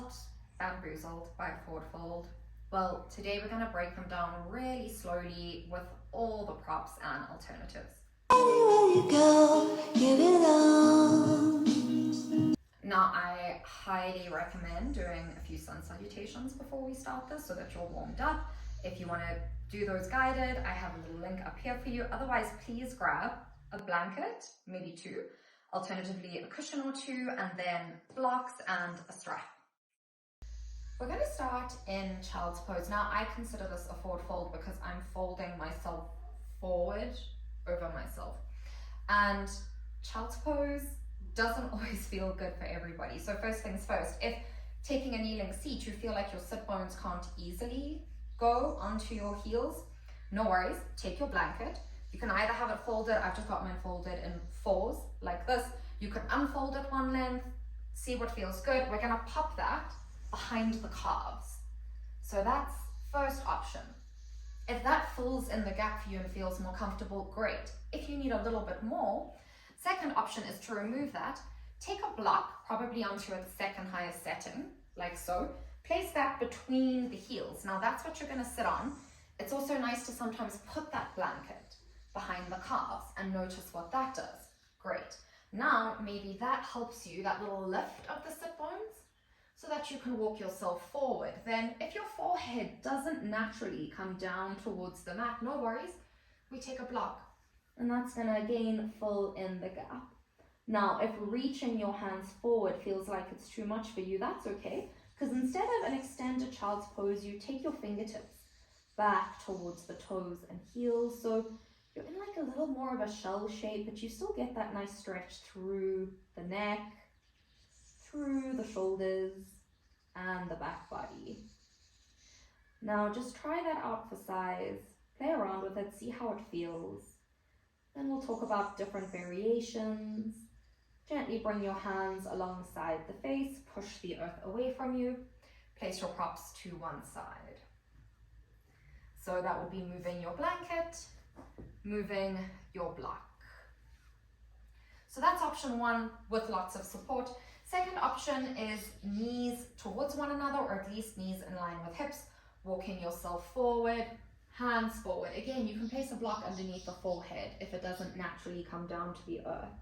felt bamboozled by forward fold? Well, today we're going to break them down really slowly with all the props and alternatives. Anywhere you go, give it all. Now, I highly recommend doing a few sun salutations before we start this so that you're warmed up. If you want to do those guided, I have a little link up here for you. Otherwise, please grab a blanket, maybe two, alternatively a cushion or two, and then blocks and a strap. We're going to start in child's pose. Now, I consider this a forward fold because I'm folding myself forward over myself. And child's pose doesn't always feel good for everybody. So first things first, if taking a kneeling seat, you feel like your sit bones can't easily go onto your heels, no worries, take your blanket. You can either have it folded, I've just got mine folded in fours like this. You can unfold it one length, see what feels good. We're gonna pop that behind the calves. So that's first option. If that fills in the gap for you and feels more comfortable, great. If you need a little bit more, second option is to remove that. Take a block, probably onto its second highest setting, like so. Place that between the heels. Now that's what you're gonna sit on. It's also nice to sometimes put that blanket behind the calves and notice what that does. Great. Now, maybe that helps you, that little lift of the sit bones, so that you can walk yourself forward. Then if your forehead doesn't naturally come down towards the mat, no worries, we take a block. And that's gonna again fill in the gap. Now, if reaching your hands forward feels like it's too much for you, that's okay. Because instead of an extended child's pose, you take your fingertips back towards the toes and heels. So you're in like a little more of a shell shape, but you still get that nice stretch through the neck, through the shoulders, and the back body. Now just try that out for size, play around with it, see how it feels. Then we'll talk about different variations. Gently bring your hands alongside the face, push the earth away from you, place your props to one side. So that will be moving your blanket, moving your block. So that's option one with lots of support. Second option is knees towards one another, or at least knees in line with hips, walking yourself forward, hands forward. Again, you can place a block underneath the forehead if it doesn't naturally come down to the earth.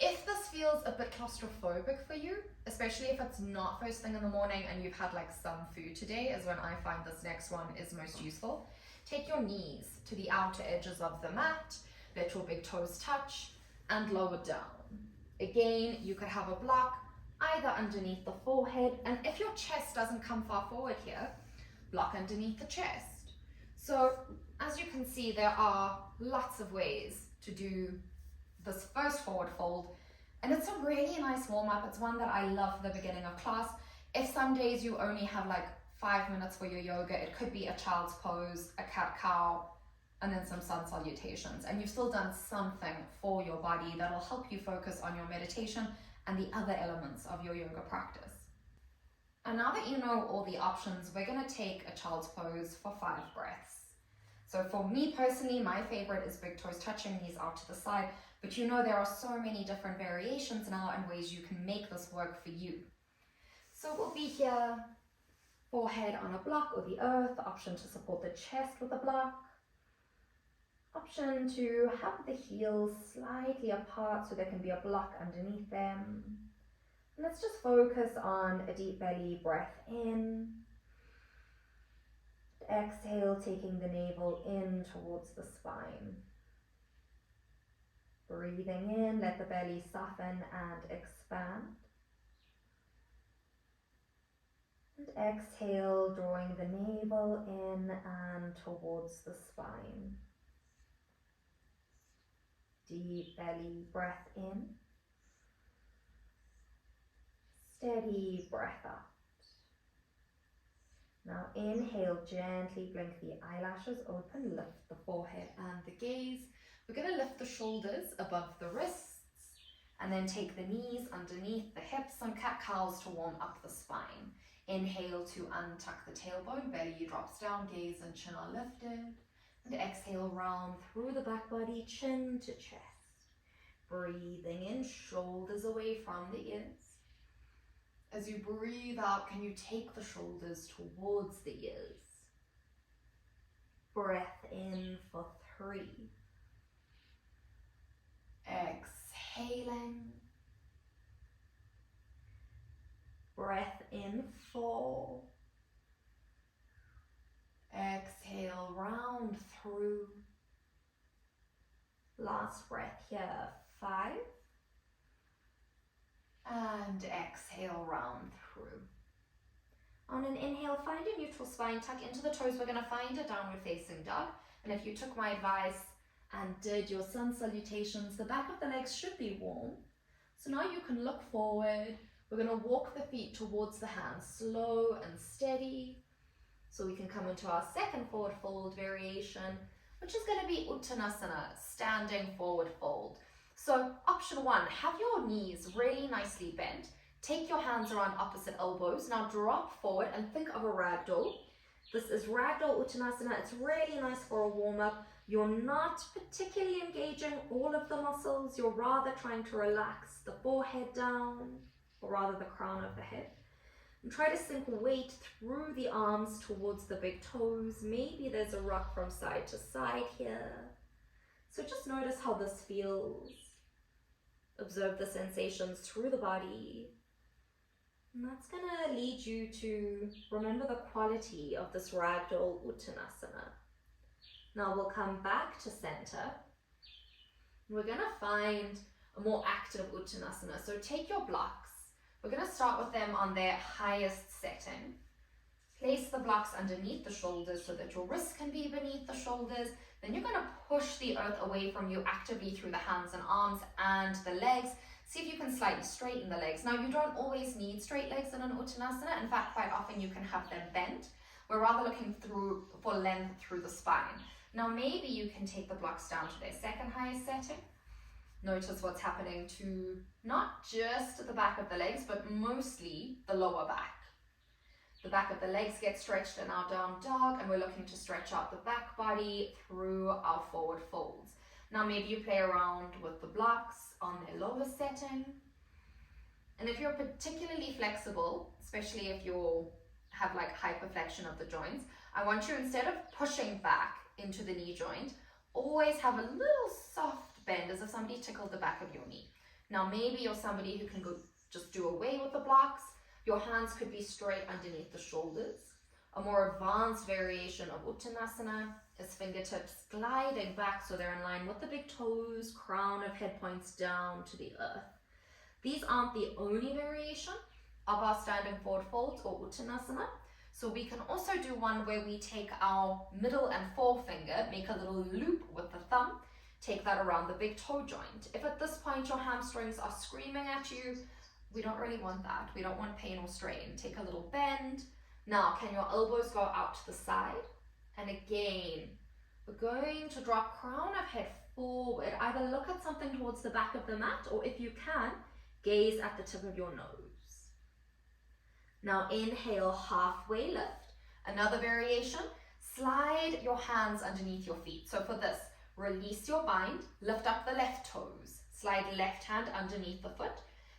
If this feels a bit claustrophobic for you, especially if it's not first thing in the morning and you've had like some food today, is when I find this next one is most useful. Take your knees to the outer edges of the mat, let your big toes touch, and lower down. Again, you could have a block either underneath the forehead, and if your chest doesn't come far forward here, block underneath the chest. So as you can see, there are lots of ways to do this first forward fold, and it's a really nice warm-up. It's one that I love for the beginning of class. If some days you only have like 5 minutes for your yoga, it could be a child's pose, a cat-cow, and then some sun salutations, and you've still done something for your body that'll help you focus on your meditation and the other elements of your yoga practice. And now that you know all the options, we're going to take a child's pose for 5 breaths. So for me personally, my favorite is big toes touching, knees out to the side, but you know there are so many different variations now and ways you can make this work for you. So we'll be here, forehead on a block or the earth, the option to support the chest with a block, option to have the heels slightly apart so there can be a block underneath them. And let's just focus on a deep belly breath in. Exhale, taking the navel in towards the spine. Breathing in, let the belly soften and expand. And exhale, drawing the navel in and towards the spine. Deep belly breath in. Steady breath out. Now inhale, gently blink the eyelashes open, lift the forehead and the gaze. We're going to lift the shoulders above the wrists and then take the knees underneath the hips and cat-cows to warm up the spine. Inhale to untuck the tailbone, belly drops down, gaze and chin are lifted. And exhale, round through the back body, chin to chest. Breathing in, shoulders away from the ears. As you breathe out, can you take the shoulders towards the ears? Breath in for 3. Exhaling. Breath in 4. Exhale, round through. Last breath here, 5. And exhale, round through. On an inhale, find a neutral spine, tuck into the toes. We're going to find a downward facing dog. And if you took my advice and did your sun salutations, the back of the legs should be warm. So now you can look forward. We're going to walk the feet towards the hands, slow and steady. So we can come into our second forward fold variation, which is going to be Uttanasana, standing forward fold. So option 1, have your knees really nicely bent. Take your hands around opposite elbows. Now drop forward and think of a ragdoll. This is ragdoll Uttanasana. It's really nice for a warm-up. You're not particularly engaging all of the muscles. You're rather trying to relax the forehead down, or rather the crown of the head. And try to sink weight through the arms towards the big toes. Maybe there's a rock from side to side here. So just notice how this feels. Observe the sensations through the body. And that's going to lead you to remember the quality of this ragdoll Uttanasana. Now we'll come back to center. We're going to find a more active Uttanasana. So take your blocks. We're going to start with them on their highest setting. Place the blocks underneath the shoulders so that your wrists can be beneath the shoulders. Then you're going to push the earth away from you actively through the hands and arms and the legs. See if you can slightly straighten the legs. Now you don't always need straight legs in an Uttanasana. In fact, quite often you can have them bent. We're rather looking for length through the spine. Now maybe you can take the blocks down to their second highest setting. Notice what's happening to not just the back of the legs, but mostly the lower back. The back of the legs get stretched in our down dog, and we're looking to stretch out the back body through our forward folds. Now maybe you play around with the blocks on their lower setting. And if you're particularly flexible, especially if you have like hyperflexion of the joints, I want you, instead of pushing back into the knee joint, always have a little soft bend as if somebody tickled the back of your knee. Now maybe you're somebody who can just do away with the blocks. Your hands could be straight underneath the shoulders. A more advanced variation of Uttanasana is fingertips gliding back so they're in line with the big toes, crown of head points down to the earth. These aren't the only variation of our standing forward folds or Uttanasana. So we can also do one where we take our middle and forefinger, make a little loop with the thumb, take that around the big toe joint. If at this point your hamstrings are screaming at you, we don't really want that. We don't want pain or strain. Take a little bend. Now, can your elbows go out to the side? And again, we're going to drop crown of head forward. Either look at something towards the back of the mat, or if you can, gaze at the tip of your nose. Now inhale, halfway lift. Another variation, slide your hands underneath your feet. So for this, release your bind, lift up the left toes, slide left hand underneath the foot.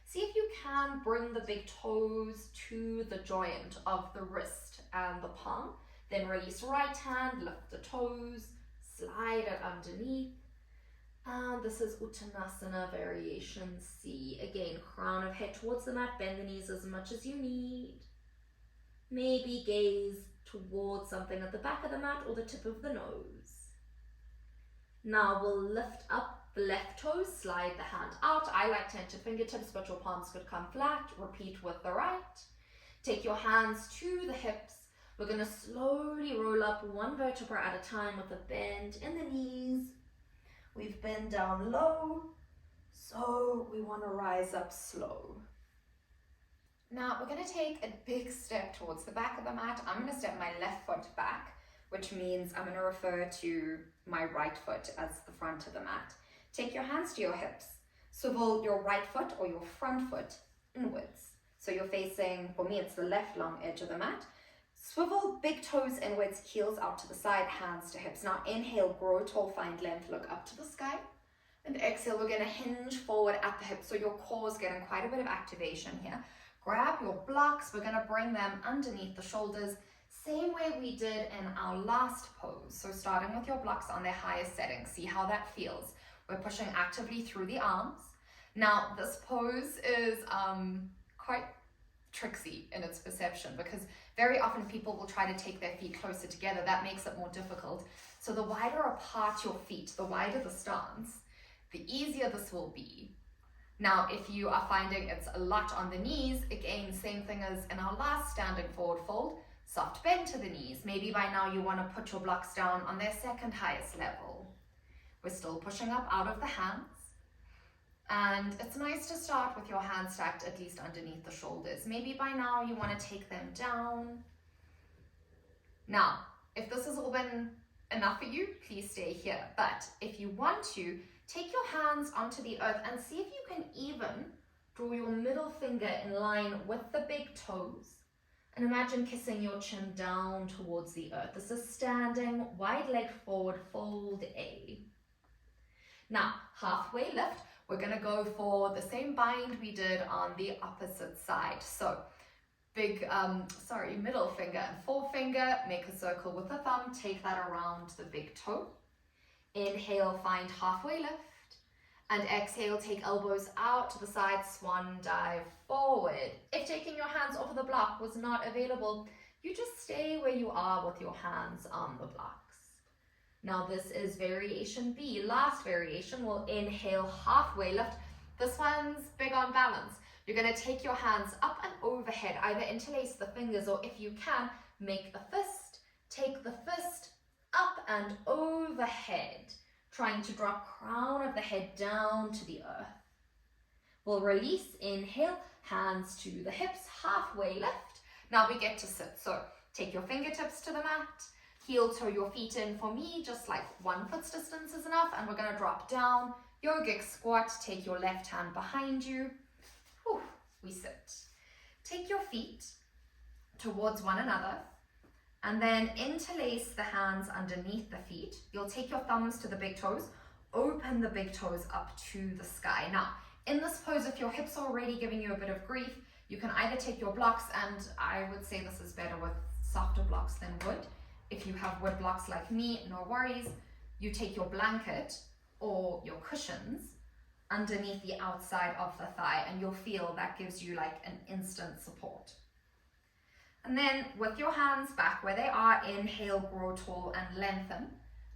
See if you can bring the big toes to the joint of the wrist and the palm. Then release right hand, lift the toes, slide it underneath. And this is Uttanasana variation C. Again, crown of head towards the mat, bend the knees as much as you need. Maybe gaze towards something at the back of the mat or the tip of the nose. Now we'll lift up the left toes, slide the hand out. I like to enter fingertips, but your palms could come flat. Repeat with the right. Take your hands to the hips. We're going to slowly roll up one vertebra at a time with a bend in the knees. We've bent down low, so we want to rise up slow. Now we're going to take a big step towards the back of the mat. I'm going to step my left foot back, which means I'm going to refer to my right foot as the front of the mat. Take your hands to your hips. Swivel your right foot or your front foot inwards. So you're facing, for me it's the left long edge of the mat. Swivel big toes inwards, heels out to the side, hands to hips. Now inhale, grow tall, find length, look up to the sky. And exhale, we're going to hinge forward at the hips. So your core is getting quite a bit of activation here. grab your blocks. We're gonna bring them underneath the shoulders, same way we did in our last pose. So starting with your blocks on their highest setting, see how that feels. We're pushing actively through the arms. Now, this pose is quite tricksy in its perception because very often people will try to take their feet closer together. That makes it more difficult. So the wider apart your feet, the wider the stance, the easier this will be. Now, if you are finding it's a lot on the knees, again, same thing as in our last standing forward fold, soft bend to the knees. Maybe by now you want to put your blocks down on their second highest level. We're still pushing up out of the hands. And it's nice to start with your hands stacked at least underneath the shoulders. Maybe by now you want to take them down. Now, if this has all been enough for you, please stay here. But if you want to, take your hands onto the earth and see if you can even draw your middle finger in line with the big toes. And imagine kissing your chin down towards the earth. This is standing, wide leg forward, fold A. Now, halfway lift, we're gonna go for the same bind we did on the opposite side. So, middle finger and forefinger, make a circle with the thumb, take that around the big toe. Inhale, find halfway lift. And exhale, take elbows out to the side, swan dive forward. If taking your hands off of the block was not available, you just stay where you are with your hands on the blocks. Now this is variation B. Last variation, we'll inhale, halfway lift. This one's big on balance. You're gonna take your hands up and overhead, either interlace the fingers or if you can, make a fist. Take the fist up and overhead, trying to drop crown of the head down to the earth. We'll release, inhale, hands to the hips, halfway lift. Now we get to sit. So take your fingertips to the mat, heel toe your feet in. For me, just like 1 foot's distance is enough. And we're gonna drop down, yogic squat, take your left hand behind you. Whew, we sit. Take your feet towards one another. And then interlace the hands underneath the feet. You'll take your thumbs to the big toes, open the big toes up to the sky. Now, in this pose, if your hips are already giving you a bit of grief, you can either take your blocks, and I would say this is better with softer blocks than wood. If you have wood blocks like me, no worries. You take your blanket or your cushions underneath the outside of the thigh, and you'll feel that gives you like an instant support. And then with your hands back where they are, inhale, grow tall and lengthen.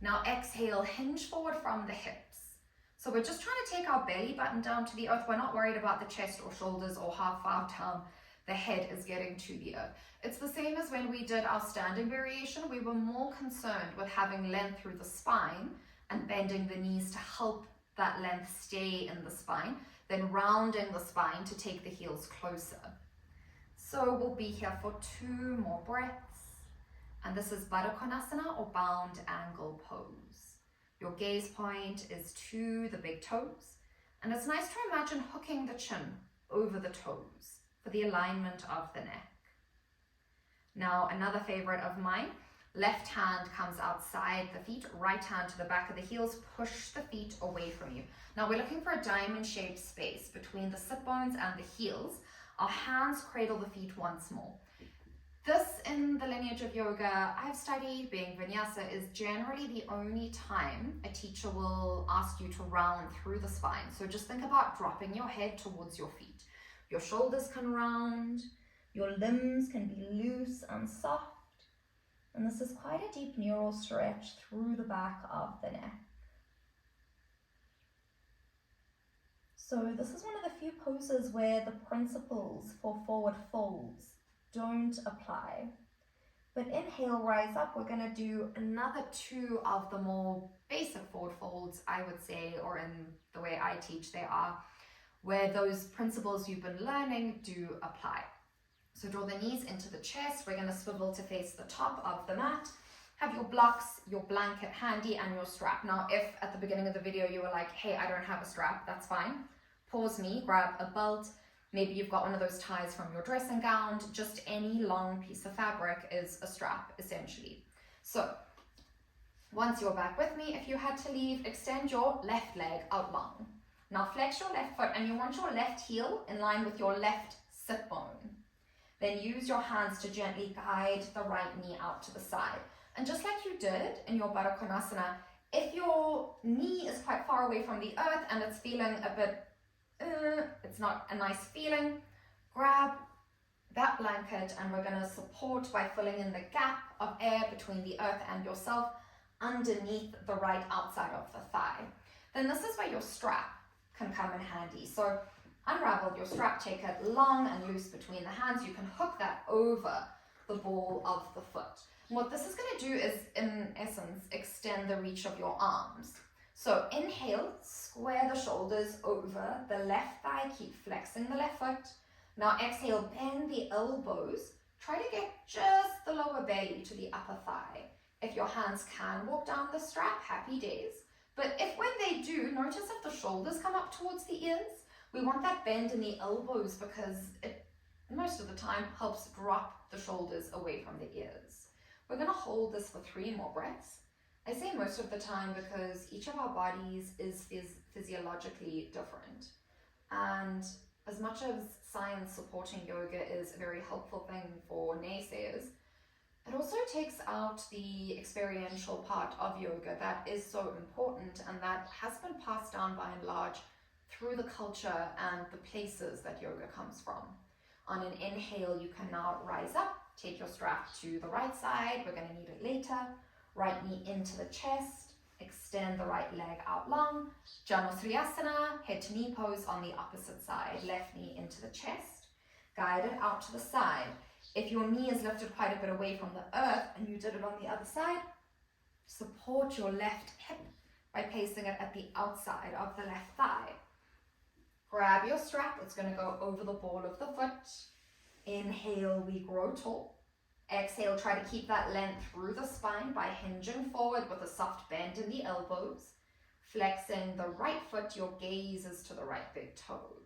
Now exhale, hinge forward from the hips. So we're just trying to take our belly button down to the earth. We're not worried about the chest or shoulders or how far down the head is getting to the earth. It's the same as when we did our standing variation. We were more concerned with having length through the spine and bending the knees to help that length stay in the spine, than rounding the spine to take the heels closer. So we'll be here for 2 more breaths. And this is Baddha Konasana or bound angle pose. Your gaze point is to the big toes. And it's nice to imagine hooking the chin over the toes for the alignment of the neck. Now, another favorite of mine, left hand comes outside the feet, right hand to the back of the heels, push the feet away from you. Now we're looking for a diamond-shaped space between the sit bones and the heels. Our hands cradle the feet once more. This, in the lineage of yoga I've studied, being vinyasa, is generally the only time a teacher will ask you to round through the spine. So just think about dropping your head towards your feet. Your shoulders can round, your limbs can be loose and soft. And this is quite a deep neural stretch through the back of the neck. So this is one of the few poses where the principles for forward folds don't apply. But inhale, rise up. We're going to do another 2 of the more basic forward folds, I would say, or in the way I teach, they are, where those principles you've been learning do apply. So draw the knees into the chest. We're going to swivel to face the top of the mat. Have your blocks, your blanket handy, and your strap. Now, if at the beginning of the video you were like, hey, I don't have a strap, that's fine. Pause me, grab a belt. Maybe you've got one of those ties from your dressing gown. Just any long piece of fabric is a strap, essentially. So once you're back with me, if you had to leave, extend your left leg out long. Now flex your left foot, and you want your left heel in line with your left sit bone. Then use your hands to gently guide the right knee out to the side. And just like you did in your Baddha Konasana, if your knee is quite far away from the earth and it's feeling a bit, it's not a nice feeling, grab that blanket and we're going to support by filling in the gap of air between the earth and yourself underneath the right outside of the thigh. Then this is where your strap can come in handy. So unravel your strap, take it long and loose between the hands. You can hook that over the ball of the foot. And what this is going to do is, in essence, extend the reach of your arms. So inhale, square the shoulders over the left thigh, keep flexing the left foot. Now exhale, bend the elbows. Try to get just the lower belly to the upper thigh. If your hands can walk down the strap, happy days. But if when they do, notice if the shoulders come up towards the ears. We want that bend in the elbows because it most of the time helps drop the shoulders away from the ears. We're going to hold this for 3 more breaths. I say most of the time because each of our bodies is physiologically different. And as much as science supporting yoga is a very helpful thing for naysayers, it also takes out the experiential part of yoga that is so important and that has been passed down by and large through the culture and the places that yoga comes from. On an inhale, you can now rise up, take your strap to the right side, we're going to need it later, right knee into the chest, extend the right leg out long, Janusriyasana, head to knee pose on the opposite side, left knee into the chest, guide it out to the side. If your knee is lifted quite a bit away from the earth and you did it on the other side, support your left hip by placing it at the outside of the left thigh. Grab your strap, it's going to go over the ball of the foot. Inhale, we grow tall. Exhale, try to keep that length through the spine by hinging forward with a soft bend in the elbows. Flexing the right foot, your gaze is to the right big toe.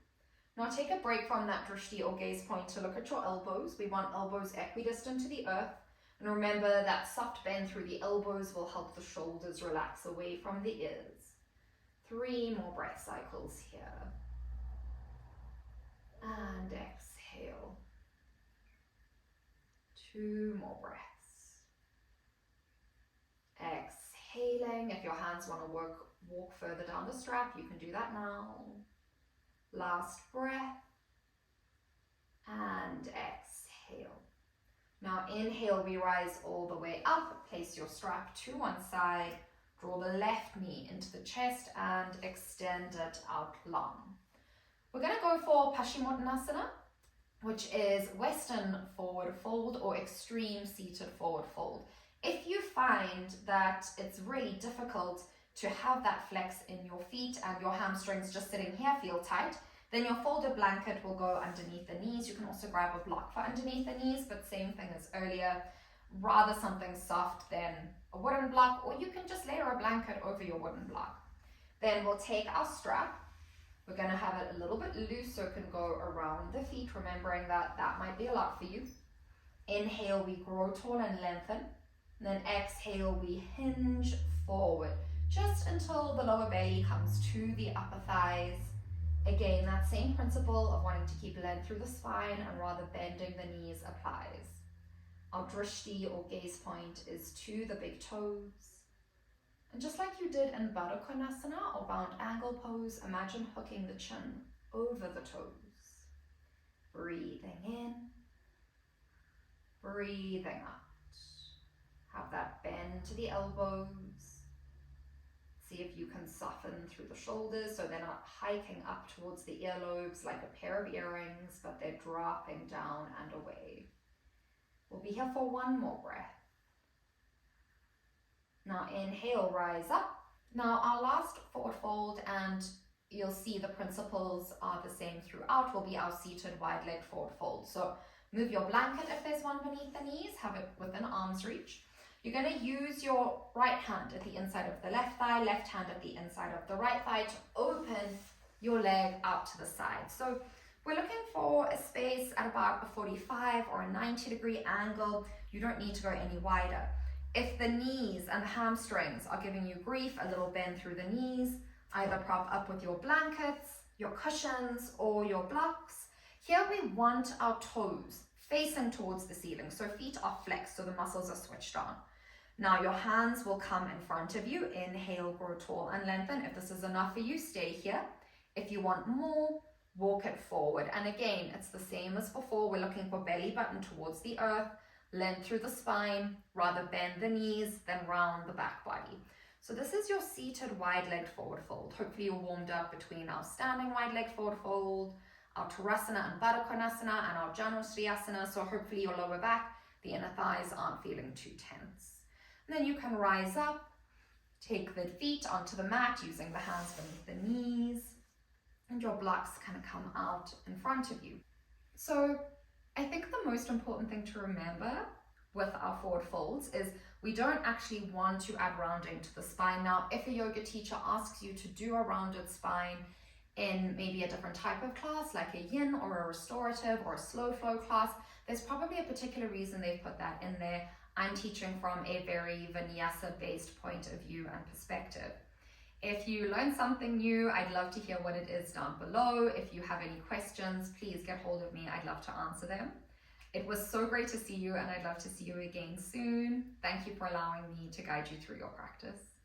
Now take a break from that drishti or gaze point to look at your elbows. We want elbows equidistant to the earth. And remember that soft bend through the elbows will help the shoulders relax away from the ears. 3 more breath cycles here. And exhale. 2 more breaths. Exhaling. If your hands want to walk further down the strap, you can do that now. Last breath. And exhale. Now inhale, we rise all the way up. Place your strap to one side. Draw the left knee into the chest and extend it out long. We're going to go for Paschimottanasana, which is Western forward fold or extreme seated forward fold. If you find that it's really difficult to have that flex in your feet and your hamstrings just sitting here feel tight, then your folded blanket will go underneath the knees. You can also grab a block for underneath the knees, but same thing as earlier, rather something soft than a wooden block, or you can just layer a blanket over your wooden block. Then we'll take our strap. We're going to have it a little bit loose so it can go around the feet, remembering that that might be a lot for you. Inhale, we grow tall and lengthen. And then exhale, we hinge forward, just until the lower belly comes to the upper thighs. Again, that same principle of wanting to keep length through the spine and rather bending the knees applies. Our drishti or gaze point is to the big toes. And just like you did in Baddha Konasana or round angle pose, imagine hooking the chin over the toes. Breathing in, breathing out. Have that bend to the elbows. See if you can soften through the shoulders so they're not hiking up towards the earlobes like a pair of earrings, but they're dropping down and away. We'll be here for 1 more breath. Now inhale, rise up. Now our last forward fold, and you'll see the principles are the same throughout, will be our seated wide leg forward fold. So move your blanket if there's one beneath the knees, have it within arm's reach. You're going to use your right hand at the inside of the left thigh, left hand at the inside of the right thigh to open your leg out to the side. So we're looking for a space at about a 45 or a 90-degree angle. You don't need to go any wider. If the knees and the hamstrings are giving you grief, a little bend through the knees, either prop up with your blankets, your cushions, or your blocks. Here we want our toes facing towards the ceiling, so feet are flexed, so the muscles are switched on. Now your hands will come in front of you. Inhale, grow tall and lengthen. If this is enough for you, stay here. If you want more, walk it forward. And again, it's the same as before. We're looking for belly button towards the earth, length through the spine, rather bend the knees than round the back body. So this is your seated wide-legged forward fold. Hopefully you're warmed up between our standing wide-legged forward fold, our Tadasana and Baddha Konasana, and our Janu Sriyasana. So hopefully your lower back, the inner thighs aren't feeling too tense. And then you can rise up, take the feet onto the mat using the hands beneath the knees, and your blocks kind of come out in front of you. So I think the most important thing to remember with our forward folds is we don't actually want to add rounding to the spine. Now, if a yoga teacher asks you to do a rounded spine in maybe a different type of class, like a yin or a restorative or a slow flow class, there's probably a particular reason they've put that in there. I'm teaching from a very vinyasa-based point of view and perspective. If you learned something new, I'd love to hear what it is down below. If you have any questions, please get hold of me. I'd love to answer them. It was so great to see you, and I'd love to see you again soon. Thank you for allowing me to guide you through your practice.